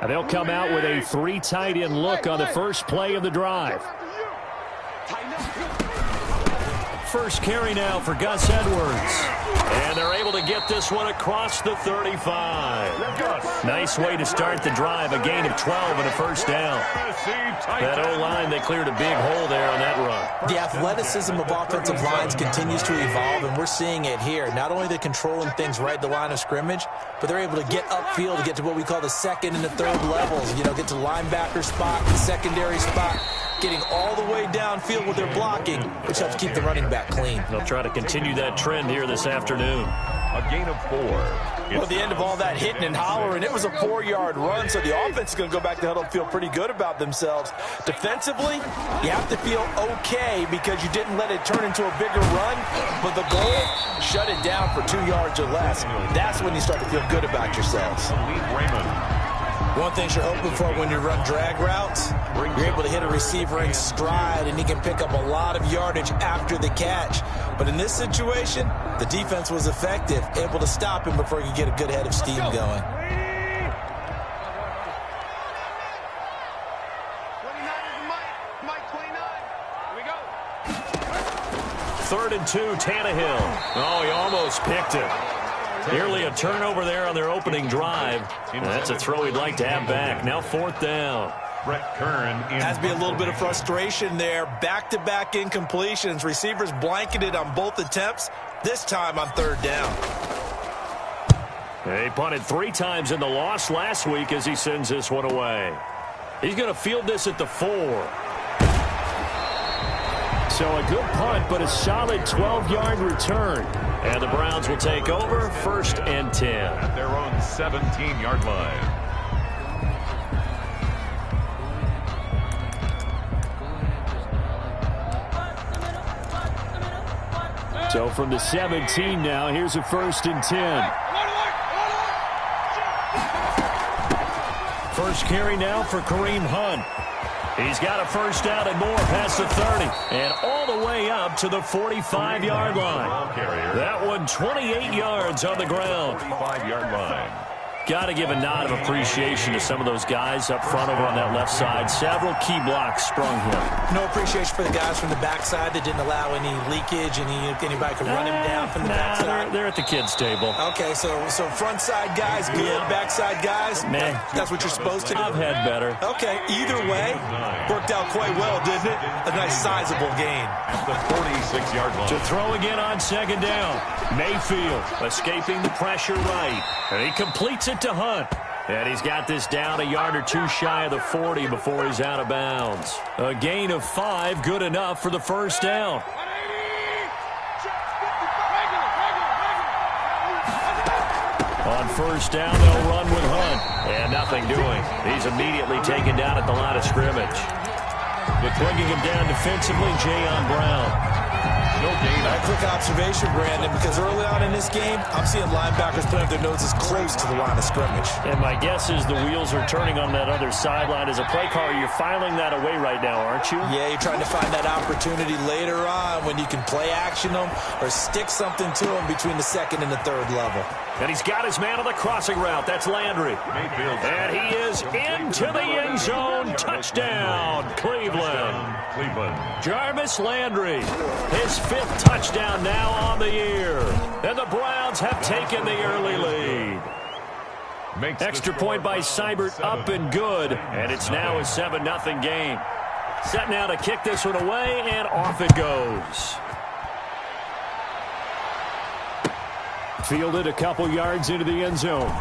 And they'll come out with a 3 tight end look on the first play of the drive. First carry now for Gus Edwards. And they're able to get this one across the 35. Nice way to start the drive. A gain of 12 and a first down. That O-line, they cleared a big hole there on that run. The athleticism of offensive lines continues to evolve, and we're seeing it here. Not only they're controlling things right at the line of scrimmage, but they're able to get upfield to get to what we call the second and the third levels. You know, get to the linebacker spot, the secondary spot, getting all the way downfield with their blocking, which helps keep the running back clean. They'll try to continue that trend here this afternoon. A gain of 4. Well, at the end of all that hitting and hollering, it was a 4-yard run, so the offense is going to go back to huddle and feel pretty good about themselves. Defensively, you have to feel okay because you didn't let it turn into a bigger run, but the goal, shut it down for 2 yards or less. That's when you start to feel good about yourselves. One thing you're hoping for when you run drag routes, you're able to hit a receiver in stride, and he can pick up a lot of yardage after the catch. But in this situation, the defense was effective, able to stop him before he could get a good head of steam going. 3rd and 2, Tannehill. Oh, he almost picked it. Nearly a turnover there on their opening drive. And that's a throw he'd like to have back. Now 4th down. Brett Kern. Has to be a little bit of frustration there. Back-to-back incompletions. Receivers blanketed on both attempts, this time on 3rd down. He punted 3 times in the loss last week as he sends this one away. He's going to field this at the 4. So a good punt, but a solid 12-yard return. And the Browns will take over 1st and 10. At their own 17-yard line. So from the 17 now, here's a 1st and 10. First carry now for Kareem Hunt. He's got a first down and more past the 30 and all the way up to the 45-yard line. That one 28 yards on the ground. 45-yard line. Got to give a nod of appreciation to some of those guys up front over on that left side. Several key blocks sprung him. No appreciation for the guys from the backside that didn't allow any leakage, and anybody could run him down from the backside. They're at the kids' table. Okay, so front side guys good, backside guys, man, that's what you're supposed to do. I've had better. Okay, either way, worked out quite well, didn't it? A nice sizable gain. At the 46-yard line. To throw again on 2nd down. Mayfield escaping the pressure right. And he completes it to Hunt. And he's got this down a yard or 2 shy of the 40 before he's out of bounds. A gain of 5, good enough for the first down. On 1st down, they'll run with Hunt. And nothing doing. He's immediately taken down at the line of scrimmage. But bringing him down defensively, Jayon Brown. No gain. A quick observation, Brandon, because early on in this game, I'm seeing linebackers putting their noses close to the line of scrimmage. And my guess is the wheels are turning on that other sideline. As a play caller, you're filing that away right now, aren't you? Yeah, you're trying to find that opportunity later on when you can play action them or stick something to them between the 2nd and the 3rd level. And he's got his man on the crossing route. That's Landry. Mayfield. And he is into the end zone. Touchdown, Cleveland. Jarvis Landry, his 5th touchdown now on the year. And the Browns have taken the early lead. Extra point by Seibert up and good. And it's now a 7-0 game. Set now to kick this one away, and off it goes. Fielded a couple yards into the end zone.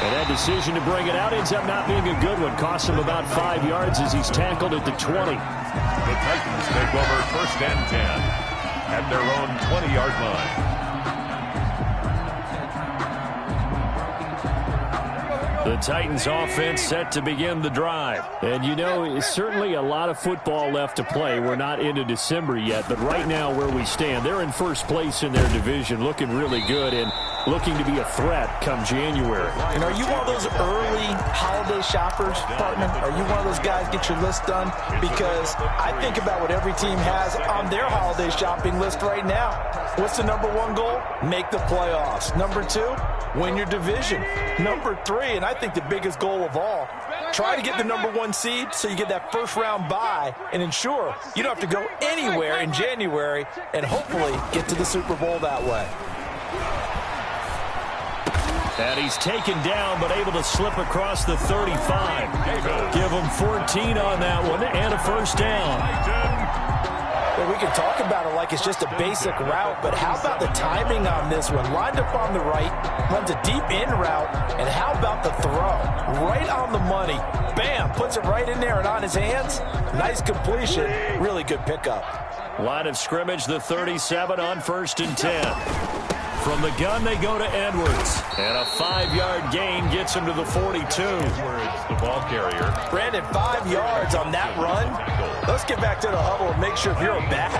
And that decision to bring it out ends up not being a good one. Costs him about 5 yards as he's tackled at the 20. The Titans take over 1st and 10 at their own 20-yard line. The Titans offense set to begin the drive. And you know, certainly a lot of football left to play. We're not into December yet, but right now where we stand, they're in 1st place in their division, looking really good and looking to be a threat come January. And are you one of those early holiday shoppers, partner? Are you one of those guys get your list done? Because I think about what every team has on their holiday shopping list right now. What's the number one goal? Make the playoffs. Number 2, win your division. Number 3, and I think the biggest goal of all, try to get the number 1 seed so you get that first-round bye and ensure you don't have to go anywhere in January and hopefully get to the Super Bowl that way. And he's taken down, but able to slip across the 35. Give him 14 on that one and a first down. Well, we can talk about it like it's just a basic route, but how about the timing on this one? Lined up on the right, runs a deep in route, and how about the throw? Right on the money. Bam, puts it right in there and on his hands. Nice completion. Really good pickup. Line of scrimmage, the 37 on 1st and 10. From the gun, they go to Edwards. And a 5-yard gain gets him to the 42. Where it's the ball carrier. Brandon, 5 yards on that run. Let's get back to the huddle and make sure if you're back,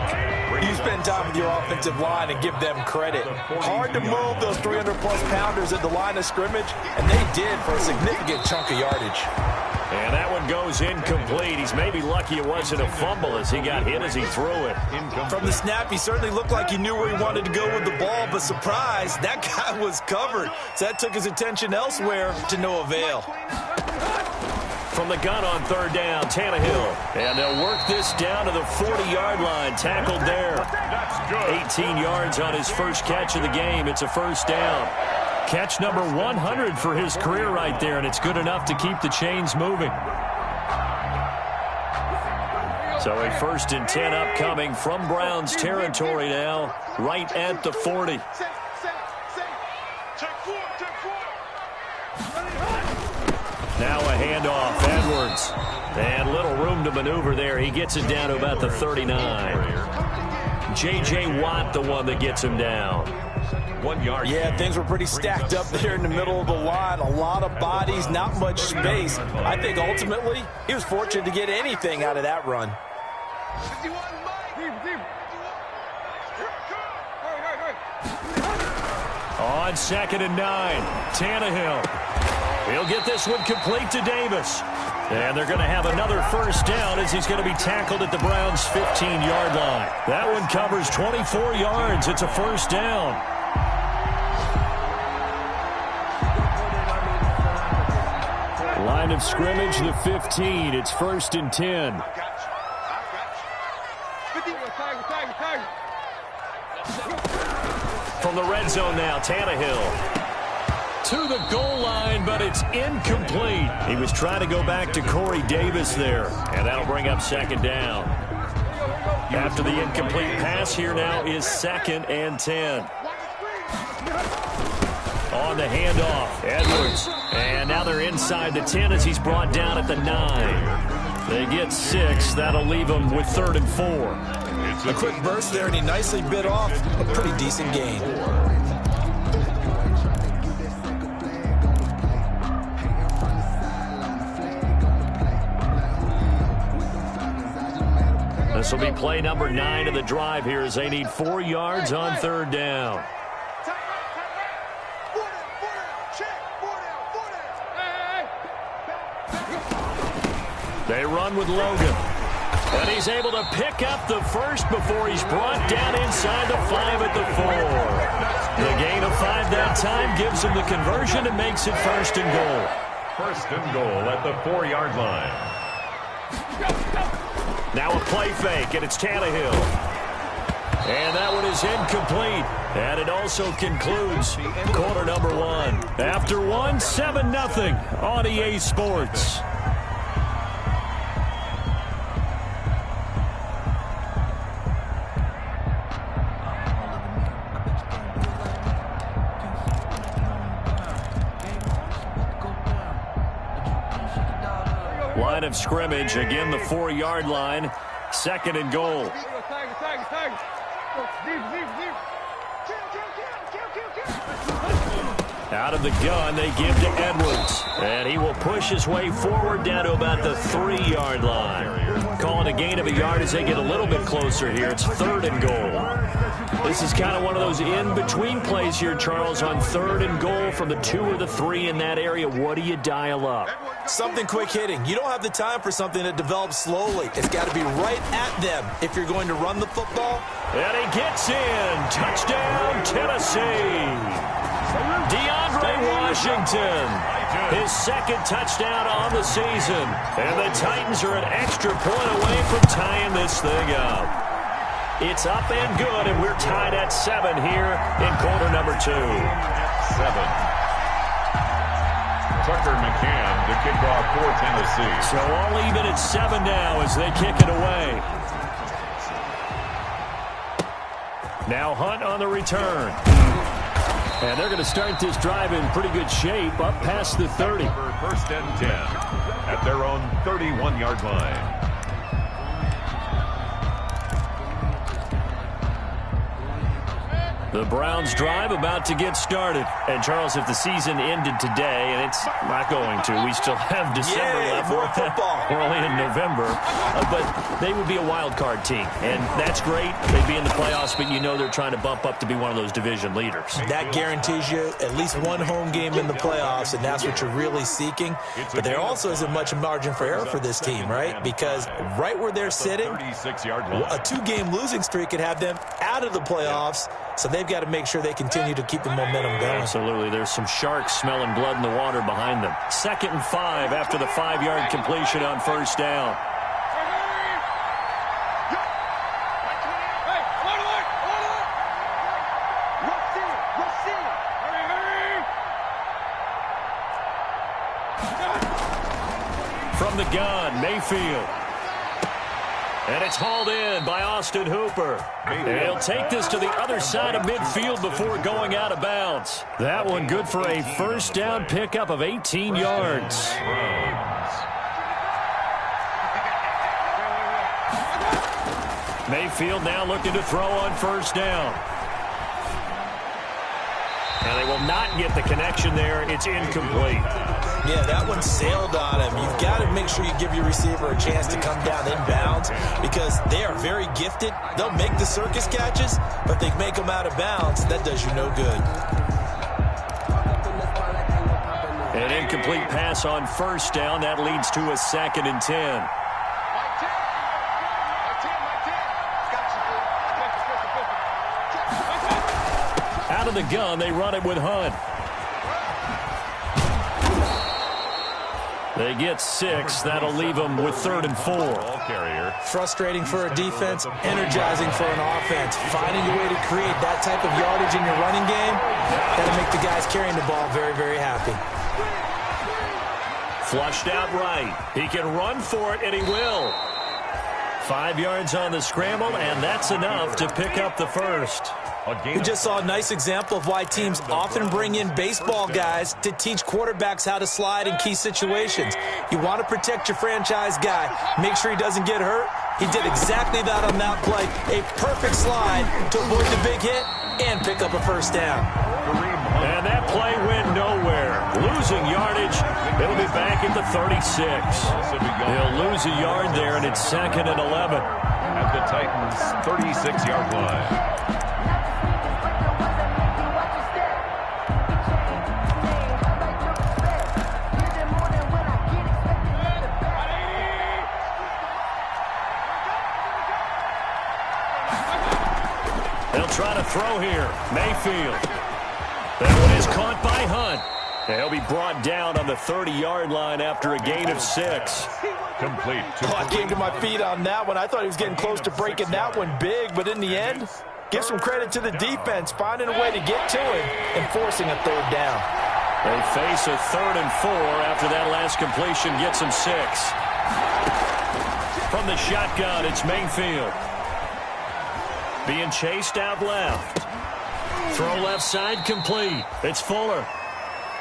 you spend time with your offensive line and give them credit. Hard to move those 300-plus pounders at the line of scrimmage, and they did for a significant chunk of yardage. And that one goes incomplete. He's maybe lucky it wasn't a fumble as he got hit as he threw it. From the snap, he certainly looked like he knew where he wanted to go with the ball, but surprise, that guy was covered. So that took his attention elsewhere to no avail. From the gun on 3rd down, Tannehill. And they'll work this down to the 40-yard line. Tackled there. 18 yards on his first catch of the game. It's a first down. Catch number 100 for his career right there, and it's good enough to keep the chains moving. So a 1st and 10 upcoming from Browns territory now, right at the 40. Now a handoff, Edwards. And little room to maneuver there. He gets it down to about the 39. J.J. Watt, the one that gets him down. 1 yard. Yeah, things were pretty stacked up there in the middle of the line. A lot of bodies, not much space. I think ultimately he was fortunate to get anything out of that run. On 2nd and 9, Tannehill. He'll get this one complete to Davis. And they're going to have another first down as he's going to be tackled at the Browns' 15-yard line. That one covers 24 yards. It's a first down. Line of scrimmage, the 15. It's 1st and 10. From the red zone now, Tannehill. To the goal line, but it's incomplete. He was trying to go back to Corey Davis there, and that'll bring up 2nd down. After the incomplete pass, here now is 2nd and 10. On the handoff, Edwards. And now they're inside the 10 as he's brought down at the 9. They get 6. That'll leave them with 3rd and 4. A quick burst there, and he nicely bit off a pretty decent gain. This will be play number 9 of the drive here as they need 4 yards on 3rd down. They run with Logan. And he's able to pick up the first before he's brought down inside the 5 at the 4. The gain of 5 that time gives him the conversion and makes it 1st and goal. 1st and goal at the 4-yard line. Now a play fake, and it's Tannehill. And that one is incomplete. And it also concludes quarter number 1. After 1, 7-0 on EA Sports. Line of scrimmage, again the 4-yard line, 2nd and goal. Out of the gun, they give to Edwards. And he will push his way forward down to about the 3-yard line. calling a gain of a yard as they get a little bit closer here. It's 3rd and goal. This is kind of one of those in-between plays here, Charles, on 3rd and goal from the 2 or the 3 in that area. What do you dial up? Something quick hitting. You don't have the time for something that develops slowly. It's got to be right at them if you're going to run the football. And he gets in. Touchdown, Tennessee. DeAndre Washington, his 2nd touchdown on the season. And the Titans are an extra point away from tying this thing up. It's up and good, and we're tied at 7 here in quarter number 2. 7. Tucker McCann, the kickoff for Tennessee. So all even at 7 now as they kick it away. Now Hunt on the return. And they're going to start this drive in pretty good shape, up past the 30. 1st and 10 at their own 31-yard line. The Browns drive about to get started. And, Charles, if the season ended today, and it's not going to, we still have December left. More football. We're only in November. But they would be a wild card team. And that's great. They'd be in the playoffs, but you know they're trying to bump up to be one of those division leaders. That guarantees you at least one home game in the playoffs, and that's what you're really seeking. But there also isn't much margin for error for this team, right? Because right where they're sitting, a 2-game losing streak could have them out of the playoffs. So they've got to make sure they continue to keep the momentum going. Absolutely. There's some sharks smelling blood in the water behind them. 2nd and 5 after the 5-yard completion on 1st down. From the gun, Mayfield. And it's hauled in by Austin Hooper. And he'll take this to the other side of midfield before going out of bounds. That one good for a 1st down pickup of 18 yards. Mayfield now looking to throw on 1st down. And they will not get the connection there. It's incomplete. Yeah, that one sailed on him. You've got to make sure you give your receiver a chance to come down inbounds because they are very gifted. They'll make the circus catches, but they make them out of bounds. That does you no good. An incomplete pass on 1st down. That leads to a 2nd and 10. Out of the gun, they run it with Hunt. They get 6. That'll leave them with 3rd and 4. Frustrating for a defense, energizing for an offense. Finding a way to create that type of yardage in your running game, that'll make the guys carrying the ball very, very happy. Flushed out right. He can run for it, and he will. 5 yards on the scramble, and that's enough to pick up the 1st. We just saw a nice example of why teams often bring in baseball guys to teach quarterbacks how to slide in key situations. You want to protect your franchise guy. Make sure he doesn't get hurt. He did exactly that on that play. A perfect slide to avoid the big hit and pick up a 1st down. And that play went nowhere. Losing yardage. It'll be back at the 36. He'll lose a yard there, and it's 2nd and 11. At the Titans' 36-yard line. Try to throw here. Mayfield. That one is caught by Hunt. And he'll be brought down on the 30-yard line after a gain of 6. Complete. I came to my feet on that one. I thought he was getting close to breaking that one big, but in the end, give some credit to the defense, finding a way to get to him and forcing a 3rd down. They face a 3rd and 4 after that last completion gets them 6. From the shotgun, it's Mayfield. Being chased out left. Throw left side complete. It's Fuller.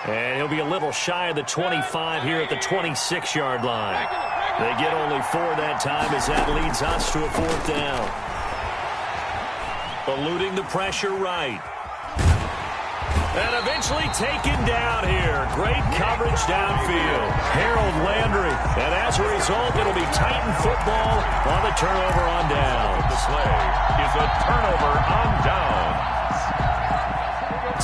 And he'll be a little shy of the 25 here at the 26-yard line. They get only 4 that time as that leads us to a 4th down. Eluding the pressure right. And eventually taken down here. Great coverage downfield. Harold Landry. And as a result, it'll be Titan football on the turnover on down. The play is a turnover on down.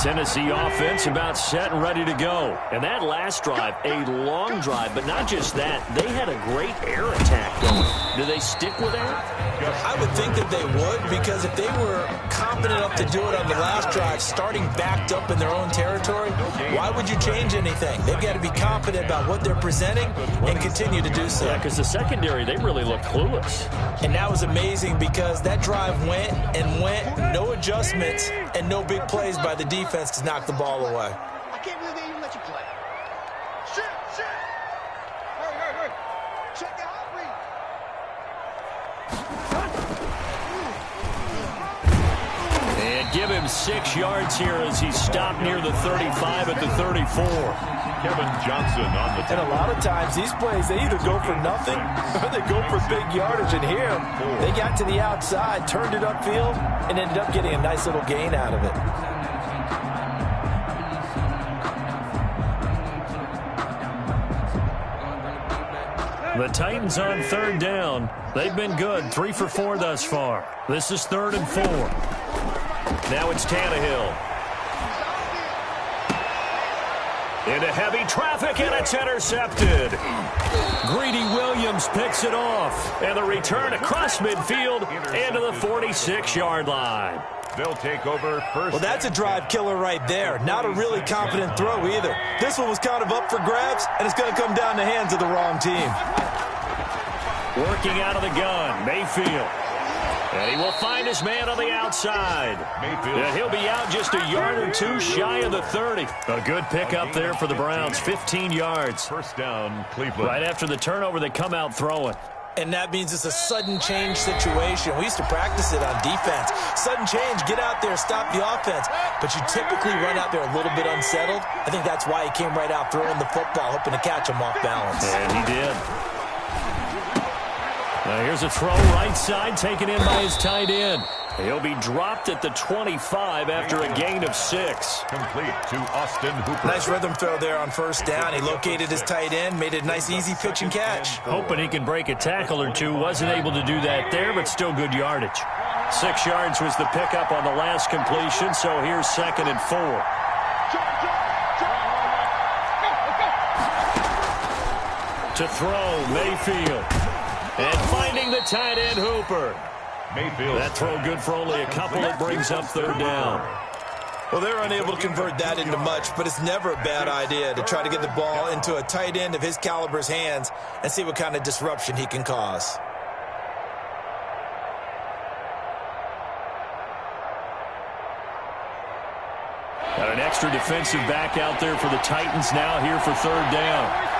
Tennessee offense about set and ready to go. And that last drive, a long drive, but not just that. They had a great air attack going. Do they stick with that? I would think that they would, because if they were confident enough to do it on the last drive, starting backed up in their own territory, why would you change anything? They've got to be confident about what they're presenting and continue to do so. Yeah, because the secondary, they really looked clueless. And that was amazing because that drive went and went, no adjustments, and no big plays by the defense to knock the ball away. I can't believe they even let you play. Shit! Hurry! Check the hot read. And give him 6 yards here as he stopped near the 35 at the 34. Kevin Johnson on the And a lot of times these plays, they either go for nothing or they go for big yardage. And here, they got to the outside, turned it upfield, and ended up getting a nice little gain out of it. The Titans on 3rd down. They've been good, 3 for 4 thus far. This is 3rd and 4. Now it's Tannehill. Into heavy traffic, and it's intercepted. Greedy Williams picks it off. And the return across midfield into the 46-yard line. They'll take over first. Well, that's a drive killer right there. Not a really confident throw either. This one was kind of up for grabs, and it's going to come down the hands of the wrong team. Working out of the gun, Mayfield. And he will find his man on the outside. And he'll be out just a yard or two shy of the 30. A good pickup there for the Browns, 15 yards. First down, Cleveland. Right after the turnover, they come out throwing. And that means it's a sudden change situation. We used to practice it on defense. Sudden change, get out there, stop the offense. But you typically run out there a little bit unsettled. I think that's why he came right out throwing the football, hoping to catch him off balance. And he did. Now here's a throw right side, taken in by his tight end. He'll be dropped at the 25 after a gain of 6. Complete to Austin Hooper. Nice rhythm throw there on first down. He located his tight end, made it a nice easy pitch and catch. Hoping he can break a tackle or two. Wasn't able to do that there, but still good yardage. 6 yards was the pickup on the last completion, so here's 2nd and 4. To throw, Mayfield. And finding the tight end, Hooper. Mayfield. That throw good for only a couple. It brings up 3rd down. Well, they're unable to convert that into much, but it's never a bad idea to try to get the ball into a tight end of his caliber's hands and see what kind of disruption he can cause. Got an extra defensive back out there for the Titans now here for 3rd down.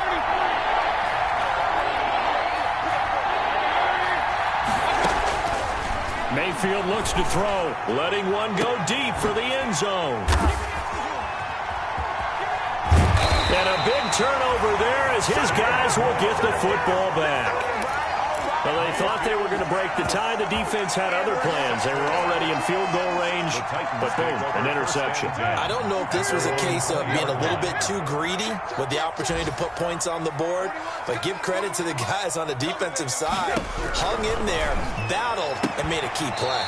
Mayfield looks to throw, letting one go deep for the end zone. And a big turnover there as his guys will get the football back. Well, they thought they were going to break the tie. The defense had other plans. They were already in field goal range, but boom, an interception. I don't know if this was a case of being a little bit too greedy with the opportunity to put points on the board, but give credit to the guys on the defensive side. Hung in there, battled, and made a key play.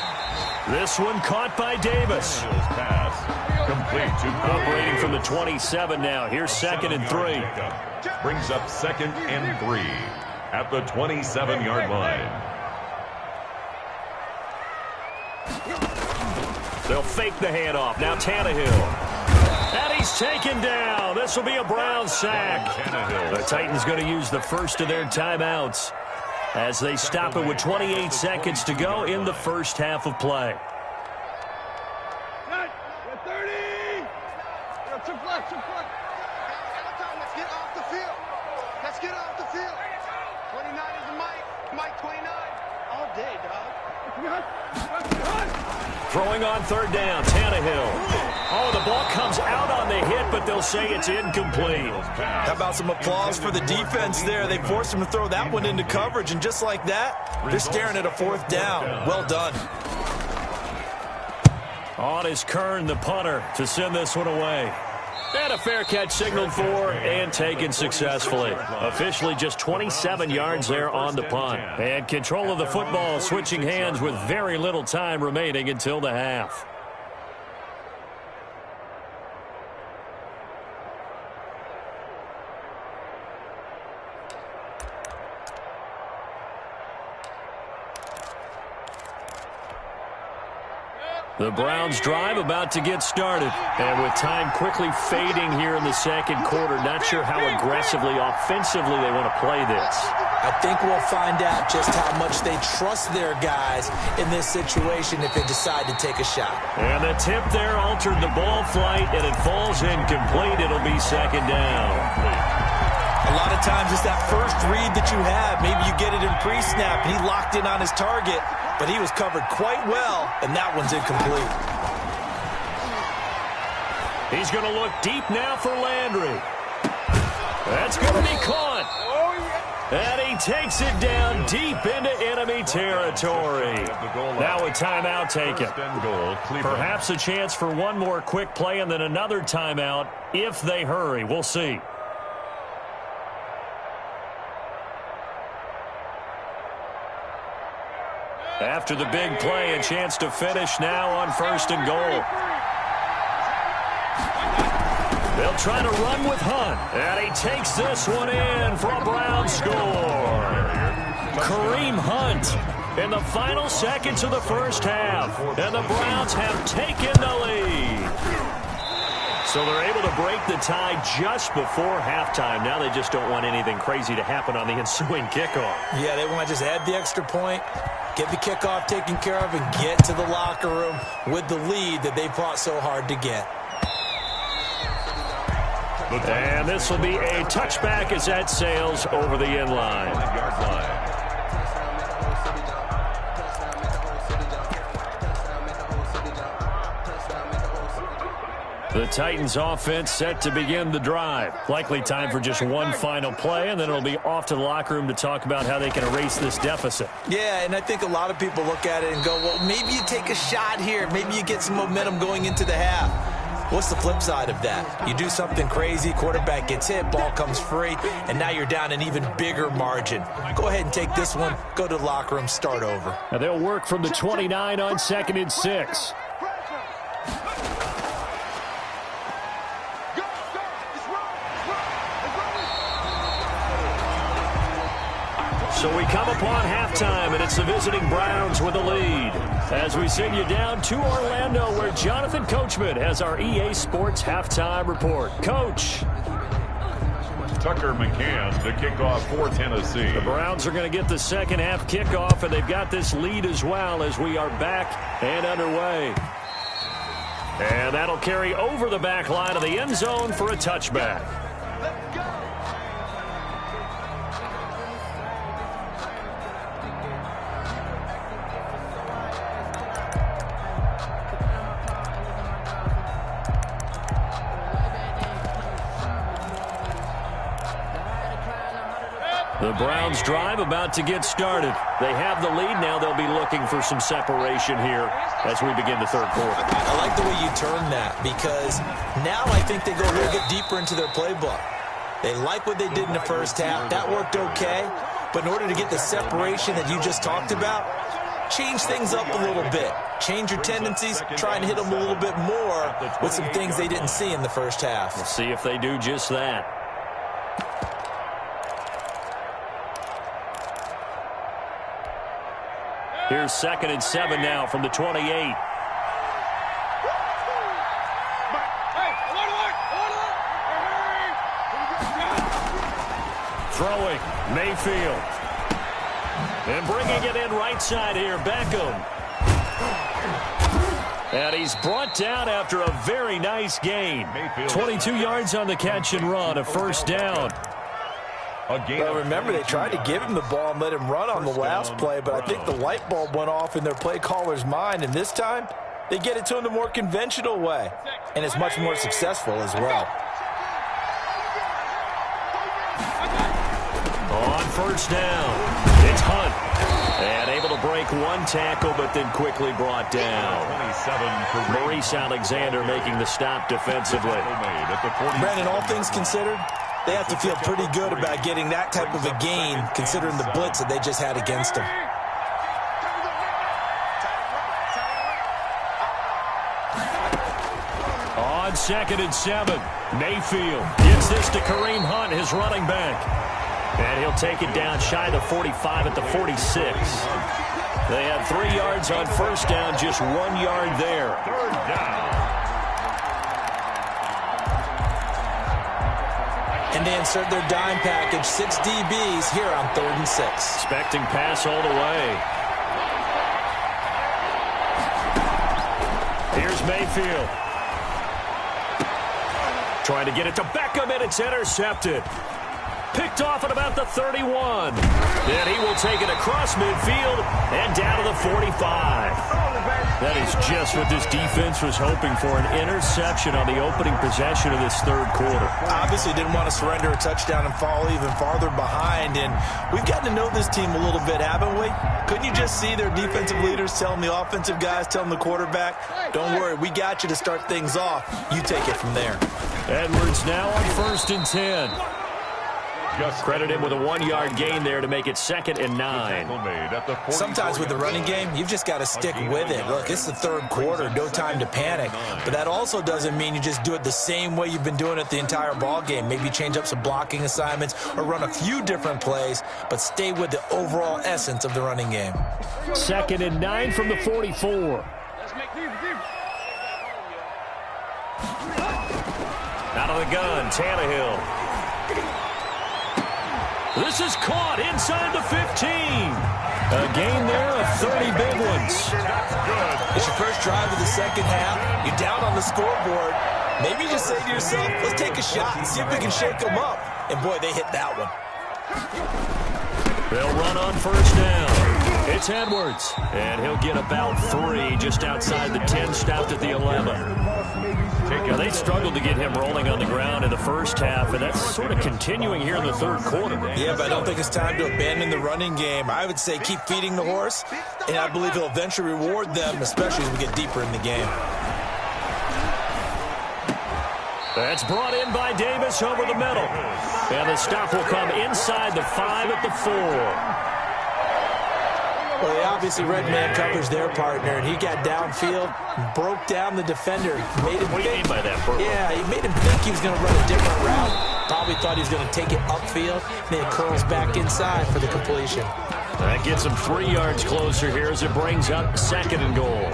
This one caught by Davis. Pass. Complete to Operating from the 27 now. Here's 2nd and 3. Brings up 2nd and 3 at the 27-yard line. They'll fake the handoff. Now Tannehill. And he's taken down. This will be a Brown sack. The Titans going to use the first of their timeouts as they stop it with 28 seconds to go in the first half of play. 30! Two flags. Let's get off the field. Let's get off the field. 29 is the Mike 29. All day, dog. Throwing on 3rd down, Tannehill. Oh, the ball comes out on the hit, but they'll say it's incomplete. How about some applause for the defense there? They forced him to throw that one into coverage, and just like that, they're staring at a 4th down. Well done. On is Kern, the punter, to send this one away. And a fair catch signaled for and taken successfully. Officially just 27 yards there on the punt. And control of the football switching hands with very little time remaining until the half. The Browns drive about to get started. And with time quickly fading here in the second quarter, not sure how aggressively, offensively they want to play this. I think we'll find out just how much they trust their guys in this situation if they decide to take a shot. And the tip there altered the ball flight, and it falls incomplete. It'll be second down. A lot of times it's that first read that you have. Maybe you get it in pre-snap, and he locked in on his target, but he was covered quite well, and that one's incomplete. He's going to look deep now for Landry. That's going to be caught. And he takes it down deep into enemy territory. Now a timeout taken. Perhaps a chance for one more quick play and then another timeout if they hurry. We'll see. After the big play, a chance to finish now on 1st and goal. They'll try to run with Hunt. And he takes this one in for a Brown score. Kareem Hunt in the final seconds of the first half. And the Browns have taken the lead. So they're able to break the tie just before halftime. Now they just don't want anything crazy to happen on the ensuing kickoff. Yeah, they want to just add the extra point, get the kickoff taken care of, and get to the locker room with the lead that they fought so hard to get. And this will be a touchback as that sails over the end line. The Titans offense set to begin the drive. Likely time for just one final play, and then it'll be off to the locker room to talk about how they can erase this deficit. Yeah, and I think a lot of people look at it and go, well, maybe you take a shot here. Maybe you get some momentum going into the half. What's the flip side of that? You do something crazy, quarterback gets hit, ball comes free, and now you're down an even bigger margin. Go ahead and take this one, go to the locker room, start over. Now they'll work from the 29 on 2nd and 6. So we come upon halftime, and it's the visiting Browns with the lead. As we send you down to Orlando, where Jonathan Coachman has our EA Sports halftime report. Coach. Tucker McCann to kick off for Tennessee. The Browns are going to get the second half kickoff, and they've got this lead as well as we are back and underway. And that'll carry over the back line of the end zone for a touchback. The Browns drive about to get started. They have the lead now. They'll be looking for some separation here as we begin the third quarter. I like the way you turn that, because now I think they go a little bit deeper into their playbook. They like what they did in the first half. That worked okay. But in order to get the separation that you just talked about, change things up a little bit. Change your tendencies, try and hit them a little bit more with some things they didn't see in the first half. We'll see if they do just that. Here's 2nd and 7 now from the 28. Throwing, Mayfield. And bringing it in right side here, Beckham. And he's brought down after a very nice gain. 22 yards on the catch and run, a first down. Well, remember, they tried to give him the ball and let him run on the last play, but I think the light bulb went off in their play caller's mind, and this time they get it to him the more conventional way, and it's much more successful as well. On first down, it's Hunt. And able to break one tackle, but then quickly brought down. Maurice Alexander making the stop defensively. Brandon, all things considered, they have to feel pretty good about getting that type of a gain, considering the blitz that they just had against them. On 2nd and 7, Mayfield gets this to Kareem Hunt, his running back. And he'll take it down shy of the 45 at the 46. They had 3 yards on first down, just 1 yard there. Third down. And they insert their dime package, 6 DBs here on 3rd and 6. Expecting pass all the way. Here's Mayfield. Trying to get it to Beckham, and it's intercepted. Picked off at about the 31. Then he will take it across midfield and down to the 45. That is just what this defense was hoping for, an interception on the opening possession of this third quarter. Obviously didn't want to surrender a touchdown and fall even farther behind, and we've gotten to know this team a little bit, haven't we? Couldn't you just see their defensive leaders telling the offensive guys, telling the quarterback, don't worry, we got you to start things off. You take it from there. Edwards now on 1st and 10. Credit him with a 1-yard gain there to make it 2nd and 9. Sometimes with the running game, you've just got to stick with it. Look, it's the third quarter, no time to panic. But that also doesn't mean you just do it the same way you've been doing it the entire ball game. Maybe change up some blocking assignments or run a few different plays, but stay with the overall essence of the running game. 2nd and 9 from the 44. Out of the gun, Tannehill. This is caught inside the 15. A gain there of 30 big ones. It's your first drive of the second half. You're down on the scoreboard. Maybe you just say to yourself, let's take a shot and see if we can shake them up. And boy, they hit that one. They'll run on first down. It's Edwards. And he'll get about 3 just outside the 10, stopped at the 11. Now, they struggled to get him rolling on the ground in the first half, and that's sort of continuing here in the third quarter. Yeah, but I don't think it's time to abandon the running game. I would say keep feeding the horse, and I believe he'll eventually reward them, especially as we get deeper in the game. That's brought in by Davis over the middle. And the stop will come inside the 5 at the 4. Well, they obviously red man covers their partner, and he got downfield, broke down the defender. Made him what do you mean by that, Burrow? Yeah, he made him think he was going to run a different route. Probably thought he was going to take it upfield, and then it curls back inside for the completion. That gets him 3 yards closer here as it brings up 2nd and goal.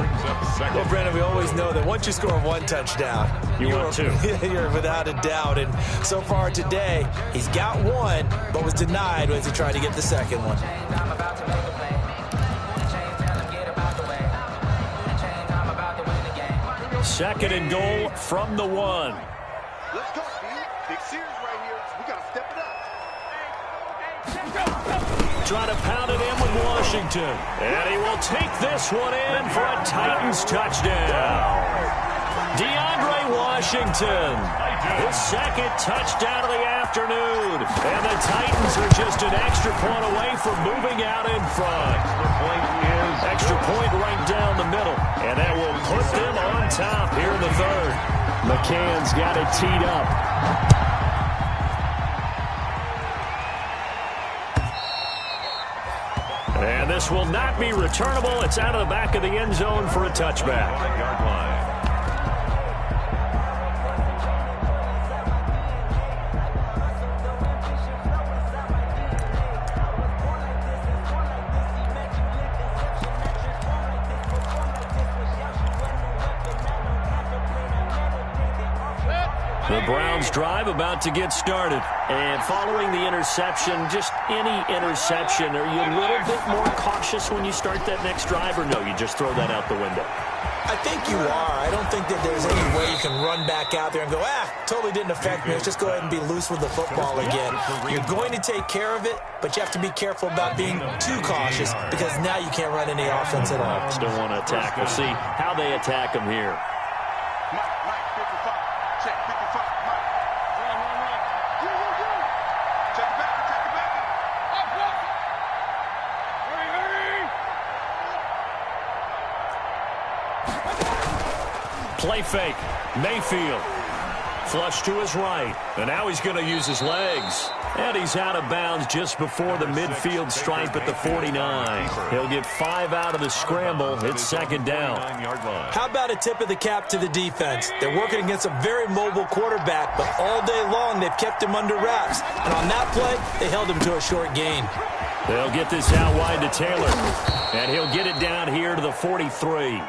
Well, Brandon, we always know that once you score 1 touchdown, you're 2. You're without a doubt. And so far today, he's got 1, but was denied as he tried to get the second one. 2nd and goal from the 1. Let's go, Steve. Big series right here. We got to step it up. Trying to pound it in with Washington. And he will take this one in for a Titans touchdown. DeAndre Washington, his 2nd touchdown of the afternoon. And the Titans are just an extra point away from moving out in front. Extra point right down the middle. And that will put them on top here in the third. McCann's got it teed up. And this will not be returnable. It's out of the back of the end zone for a touchback. The Browns drive about to get started. And following the interception, just any interception, are you a little bit more cautious when you start that next drive, or no, you just throw that out the window? I think you are. I don't think that there's any way you can run back out there and go, totally didn't affect me. Let's just go ahead and be loose with the football again. You're going to take care of it, but you have to be careful about being too cautious because now you can't run any offense at all. Still want to attack. We'll see how they attack them here. Play fake. Mayfield. Flush to his right. And now he's going to use his legs. And he's out of bounds just before the midfield stripe at the 49. He'll get 5 out of the scramble. It's second down. How about a tip of the cap to the defense? They're working against a very mobile quarterback, but all day long they've kept him under wraps. And on that play, they held him to a short gain. They'll get this out wide to Taylor. And he'll get it down here to the 43.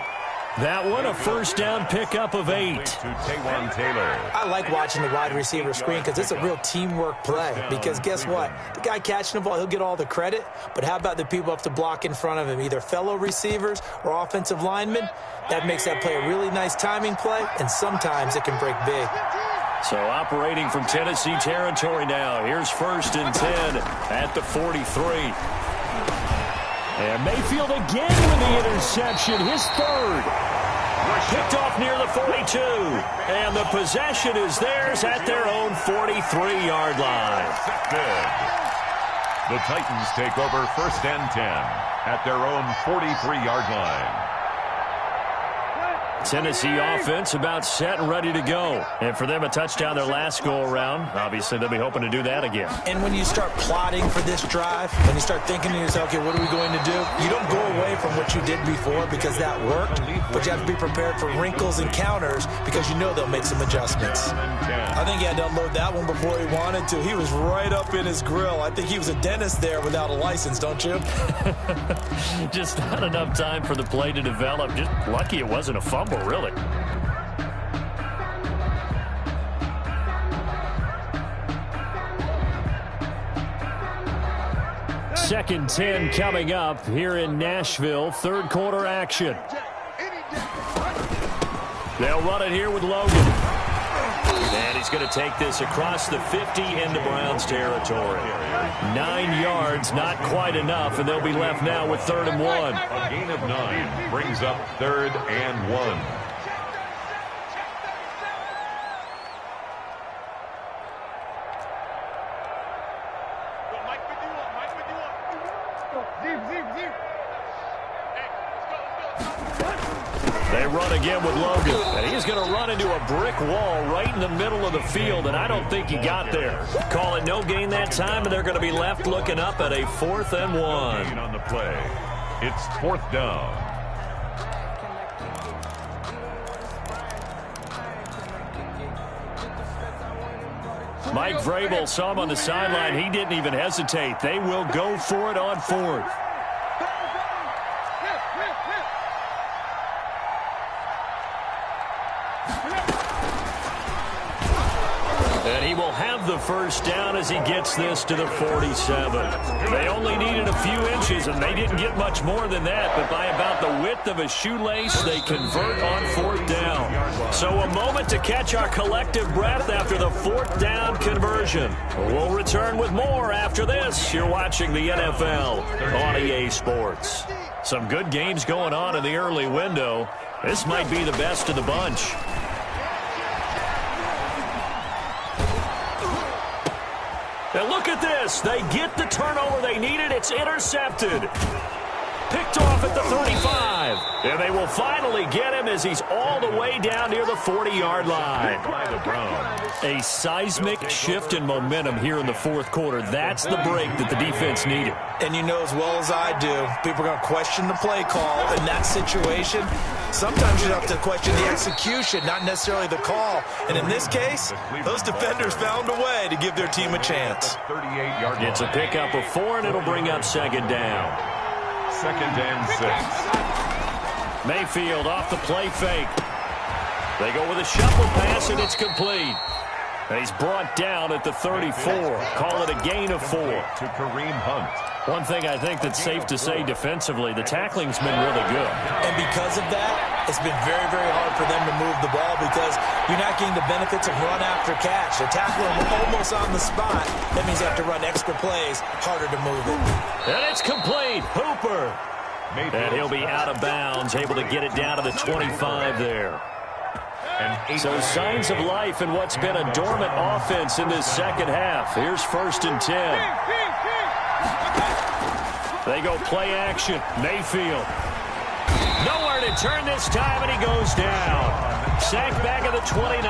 That one, a first down pickup of 8. I like watching the wide receiver screen because it's a real teamwork play. Because guess what? The guy catching the ball, he'll get all the credit. But how about the people up to block in front of him, either fellow receivers or offensive linemen? That makes that play a really nice timing play, and sometimes it can break big. So operating from Tennessee territory now. Here's first and 10 at the 43. And Mayfield again with the interception, his third. Picked off near the 42. And the possession is theirs at their own 43-yard line. The Titans take over first and 10 at their own 43-yard line. Tennessee offense about set and ready to go. And for them, a touchdown their last go-around. Obviously, they'll be hoping to do that again. And when you start plotting for this drive, when you start thinking to yourself, okay, what are we going to do? You don't go away from what you did before because that worked, but you have to be prepared for wrinkles and counters because you know they'll make some adjustments. I think he had to unload that one before he wanted to. He was right up in his grill. I think he was a dentist there without a license, don't you? Just not enough time for the play to develop. Just lucky it wasn't a fumble, really. Second 10 coming up here in Nashville. Third quarter action. They'll run it here with Logan. And he's going to take this across the 50 into Browns territory. 9 yards, not quite enough, and they'll be left now with 3rd and 1. A gain of 9 brings up 3rd and 1. They run again with Logan, and he's going to run into a brick wall right in the middle of the field, and I don't think he got there. Call it no gain that time, and they're going to be left looking up at a 4th and 1. On the play, it's 4th down. Mike Vrabel saw him on the sideline. He didn't even hesitate. They will go for it on 4th. And he will have the first down as he gets this to the 47. They only needed a few inches, and they didn't get much more than that. But by about the width of a shoelace, they convert on 4th down. So a moment to catch our collective breath after the 4th down conversion. We'll return with more after this. You're watching the NFL on EA Sports. Some good games going on in the early window. This might be the best of the bunch. And look at this. They get the turnover they needed. It's intercepted. Picked off at the 35. And they will finally get him as he's all the way down near the 40-yard line. A seismic shift in momentum here in the 4th quarter. That's the break that the defense needed. And you know as well as I do, people are going to question the play call in that situation. Sometimes you have to question the execution, not necessarily the call. And in this case, those defenders found a way to give their team a chance. It's a pickup of 4, and it'll bring up 2nd down. 2nd and 6. Mayfield off the play fake. They go with a shuffle pass, and it's complete. And he's brought down at the 34. Call it a gain of 4. To Kareem Hunt. One thing I think that's safe to say defensively, the tackling's been really good. And because of that, it's been very, very hard for them to move the ball because you're not getting the benefits of run after catch. They're tackling almost on the spot. That means you have to run extra plays, harder to move it. And it's complete. Hooper. And he'll be out of bounds, able to get it down to the 25 there. So signs of life in what's been a dormant offense in this second half. Here's 1st and 10. They go play action. Mayfield. Nowhere to return this time, and he goes down. Sacked back at the 29.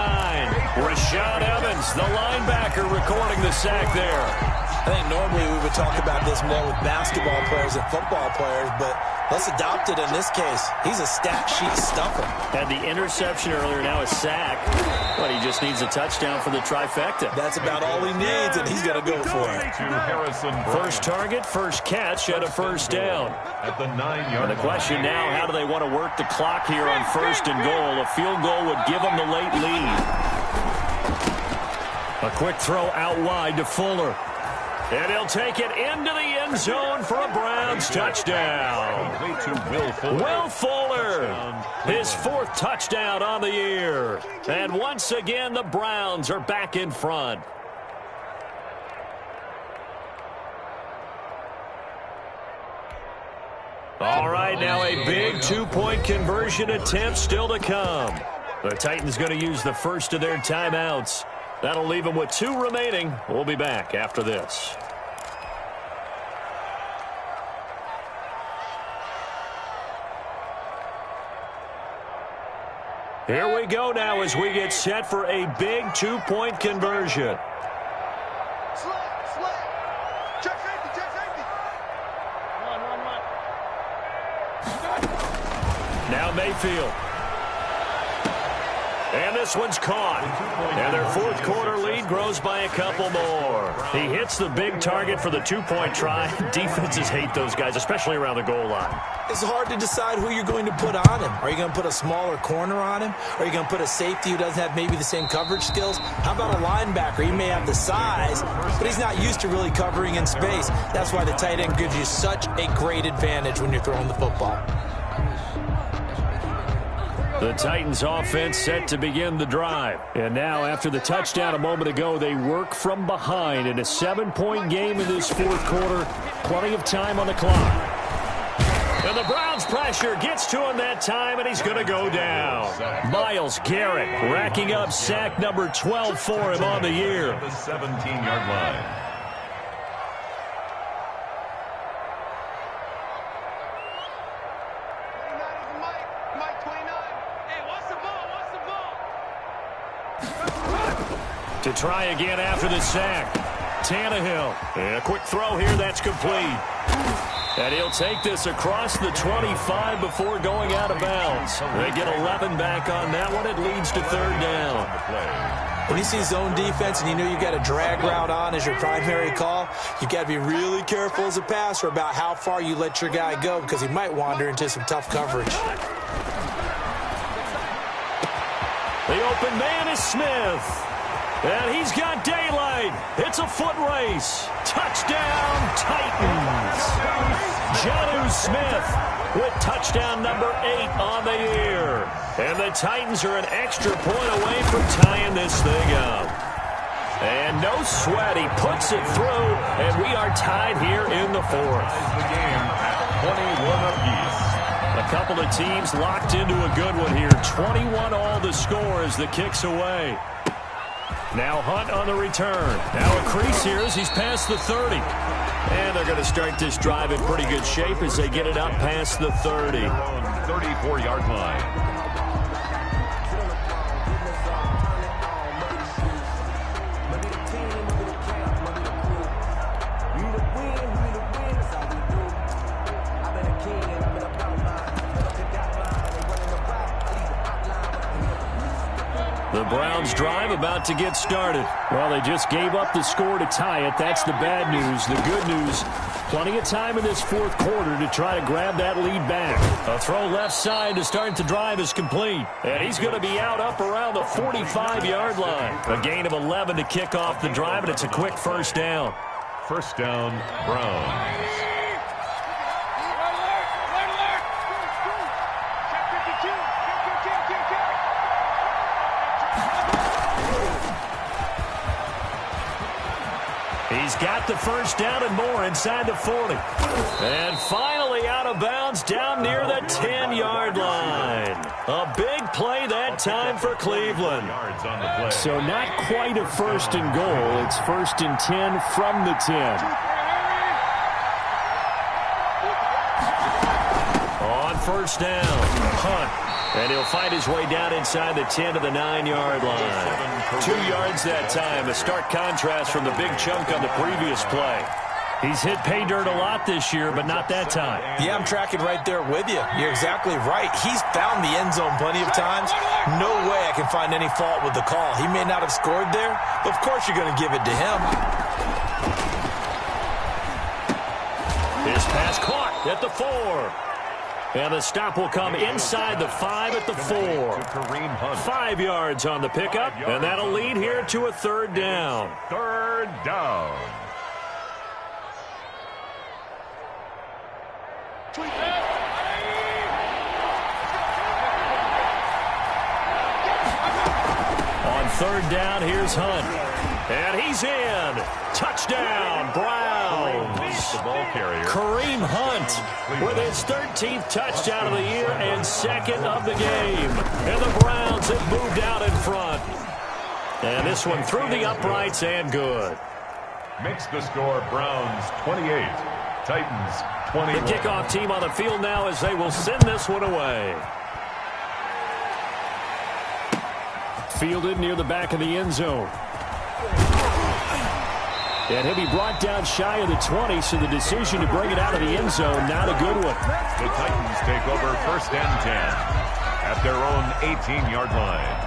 Rashaan Evans, the linebacker, recording the sack there. I think normally we would talk about this more with basketball players and football players, but let's adopt it in this case. He's a stat sheet stuffer. Had the interception earlier, now a sack. But he just needs a touchdown for the trifecta. That's about all he needs, and he's going to go for it. First target, first catch, and a first down. At the 9-yard line. The question now, how do they want to work the clock here on first and goal? A field goal would give them the late lead. A quick throw out wide to Fuller. And he'll take it into the end zone for a Browns touchdown. Will Fuller, his fourth touchdown on the year. And once again, the Browns are back in front. All right, now a big two-point conversion attempt still to come. The Titans going to use the first of their timeouts. That'll leave them with 2 remaining. We'll be back after this. Here we go now as we get set for a big 2-point conversion. Check safety. Run. Now Mayfield. And this one's caught. And their fourth quarter lead grows by a couple more. He hits the big target for the 2-point try. Defenses hate those guys, especially around the goal line. It's hard to decide who you're going to put on him. Are you going to put a smaller corner on him? Are you going to put a safety who doesn't have maybe the same coverage skills? How about a linebacker? He may have the size, but he's not used to really covering in space. That's why the tight end gives you such a great advantage when you're throwing the football. The Titans offense set to begin the drive. And now after the touchdown a moment ago, they work from behind in a 7-point game in this fourth quarter. Plenty of time on the clock. And the Browns pressure gets to him that time, and he's going to go down. Myles Garrett racking up sack number 12 for him on the year. The 17-yard line. To try again after the sack. Tannehill. And a quick throw here that's complete. And he'll take this across the 25 before going out of bounds. They get 11 back on that one. It leads to third down. When you see zone defense and you know you got a drag route on as your primary call, you got to be really careful as a passer about how far you let your guy go because he might wander into some tough coverage. The open man is Smith. And he's got daylight. It's a foot race. Touchdown, Titans. Jonnu Smith with touchdown number 8 on the year. And the Titans are an extra point away from tying this thing up. And no sweat. He puts it through, and we are tied here in the fourth. The game at 21 apiece. A couple of teams locked into a good one here. 21 all the score as the kick's away. Now Hunt on the return. Now a crease here as he's past the 30. And they're going to start this drive in pretty good shape as they get it up past the 30. 34-yard line. The Browns drive about to get started. Well, they just gave up the score to tie it. That's the bad news. The good news, plenty of time in this fourth quarter to try to grab that lead back. A throw left side to start the drive is complete. And he's going to be out up around the 45-yard line. A gain of 11 to kick off the drive, and it's a quick first down. First down, Browns. He's got the first down and more inside the 40. And finally out of bounds down near the 10-yard line. A big play that time for Cleveland. So not quite a first and goal. It's first and 10 from the 10. On first down. Hunt. And he'll find his way down inside the 10 to the 9-yard line. 2 yards that time. A stark contrast from the big chunk on the previous play. He's hit pay dirt a lot this year, but not that time. Yeah, I'm tracking right there with you. You're exactly right. He's found the end zone plenty of times. No way I can find any fault with the call. He may not have scored there, but of course you're going to give it to him. His pass caught at the 4. And the stop will come inside the 5 at the 4. 5 yards on the pickup, and that'll lead here to a third down. Third down. On third down, here's Hunt. And he's in. Touchdown, Browns. The ball carrier. Kareem Hunt with his 13th touchdown of the year and second of the game. And the Browns have moved out in front. And this one through the uprights and good. Makes the score Browns 28, Titans 21. The kickoff team on the field now as they will send this one away. Fielded near the back of the end zone. And he'll be brought down shy of the 20, so the decision to bring it out of the end zone, not a good one. The Titans take over first and 10 at their own 18-yard line.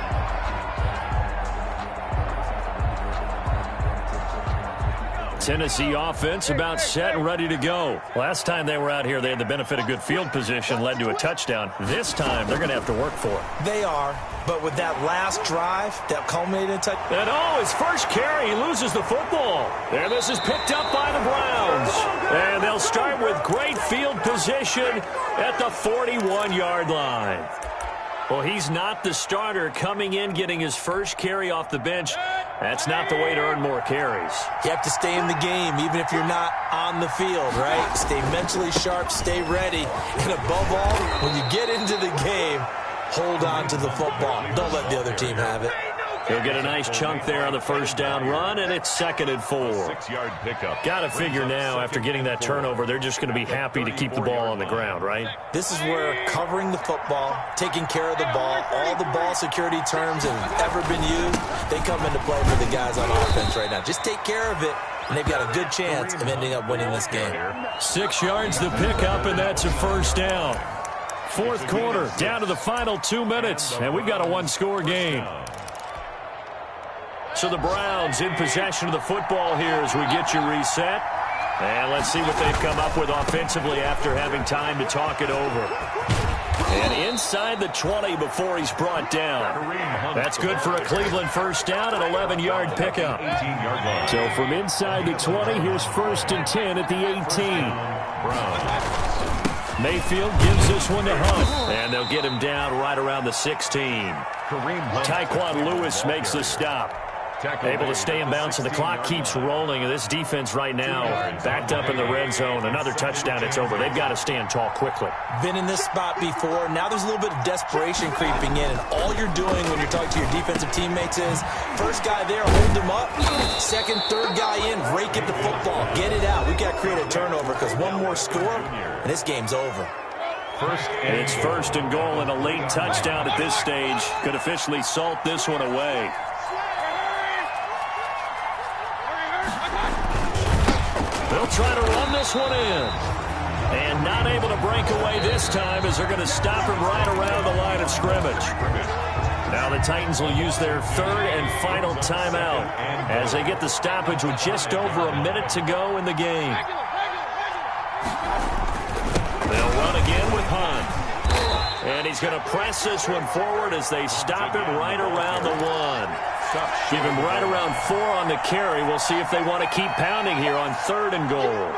Tennessee offense about set and ready to go. Last time they were out here, they had the benefit of good field position, led to a touchdown. This time, they're going to have to work for it. They are, but with that last drive, that culminated in touchdown. And his first carry, he loses the football. And this is picked up by the Browns. And they'll start with great field position at the 41-yard line. Well, he's not the starter coming in, getting his first carry off the bench. That's not the way to earn more carries. You have to stay in the game, even if you're not on the field, right? Stay mentally sharp, stay ready. And above all, when you get into the game, hold on to the football. Don't let the other team have it. He'll get a nice chunk there on the first down run, and it's 2nd and 4. 6-yard pickup. Got to figure now, after getting that turnover, they're just going to be happy to keep the ball on the ground, right? This is where covering the football, taking care of the ball, all the ball security terms that have ever been used, they come into play for the guys on offense right now. Just take care of it, and they've got a good chance of ending up winning this game. 6 yards the pickup, and that's a first down. Fourth quarter, down to the final 2 minutes, and we've got a one-score game. So the Browns in possession of the football here as we get you reset. And let's see what they've come up with offensively after having time to talk it over. And inside the 20 before he's brought down. That's good for a Cleveland first down, an 11-yard pickup. So from inside the 20, here's 1st and 10 at the 18. Mayfield gives this one to Hunt. And they'll get him down right around the 16. Tyquan Lewis makes the stop. Able to stay in bounds, and the clock keeps rolling. And this defense right now backed up in the red zone. Another touchdown, it's over. They've got to stand tall quickly. Been in this spot before. Now there's a little bit of desperation creeping in. And all you're doing when you're talking to your defensive teammates is, first guy there, hold him up. Second, third guy in, rake at the football. Get it out. We've got to create a turnover because one more score, and this game's over. It's 1st and goal, and a late touchdown at this stage could officially salt this one away. They'll try to run this one in. And not able to break away this time as they're going to stop him right around the line of scrimmage. Now the Titans will use their 3rd and final timeout as they get the stoppage with just over a minute to go in the game. They'll run again with Hunt. And he's going to press this one forward as they stop him right around the 1. Give him right around 4 on the carry. We'll see if they want to keep pounding here on 3rd and goal.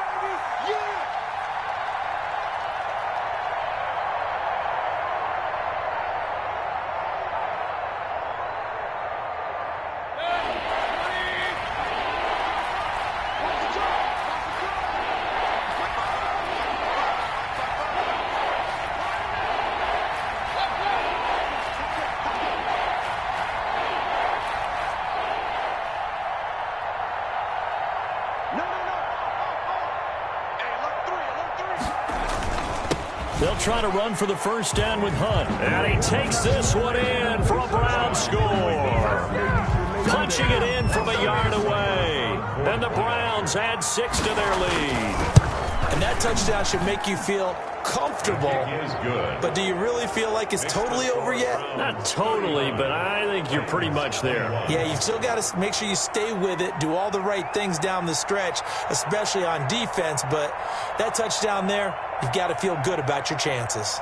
try to run for the first down with Hunt. And he takes this one in for a Brown score. Punching it in from a yard away. And the Browns add 6 to their lead. And that touchdown should make you feel comfortable. But do you really feel like it's totally over yet? Not totally, but I think you're pretty much there. Yeah, you've still got to make sure you stay with it, do all the right things down the stretch, especially on defense. But that touchdown there, you've got to feel good about your chances.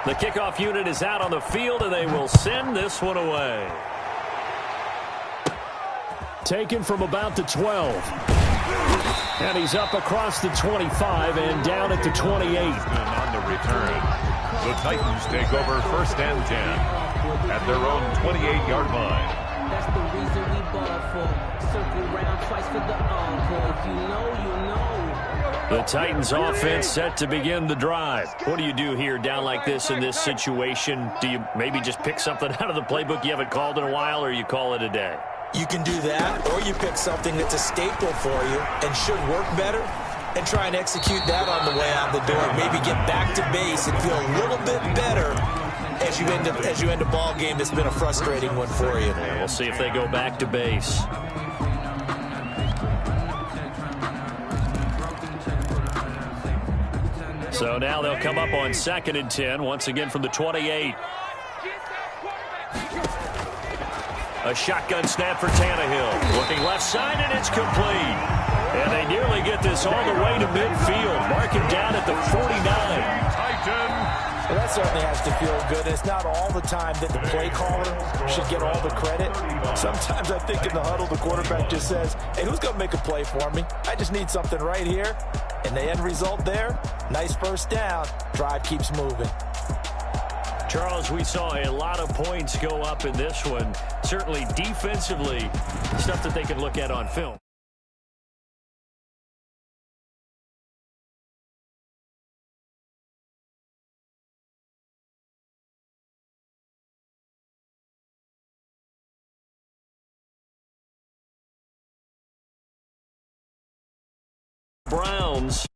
The kickoff unit is out on the field, and they will send this one away. Taken from about the 12. And he's up across the 25 and down at the 28. On the return, the Titans take over first and 10 at their own 28-yard line. That's the reason we ball for. Circle round twice for the encore. If you know, you know. The Titans offense set to begin the drive. What do you do here down like this in this situation? Do you maybe just pick something out of the playbook you haven't called in a while, or you call it a day? You can do that, or you pick something that's a staple for you and should work better and try and execute that on the way out the door. Maybe get back to base and feel a little bit better as you end a ball game that's been a frustrating one for you. Yeah, we'll see if they go back to base. So now they'll come up on 2nd and 10, once again from the 28. A shotgun snap for Tannehill. Looking left side, and it's complete. And they nearly get this all the way to midfield. Mark him down at the 49. Well, that certainly has to feel good. It's not all the time that the play caller should get all the credit. Sometimes I think in the huddle, the quarterback just says, hey, who's going to make a play for me? I just need something right here. And the end result there, nice first down. Drive keeps moving. Charles, we saw a lot of points go up in this one. Certainly defensively, stuff that they can look at on film. Browns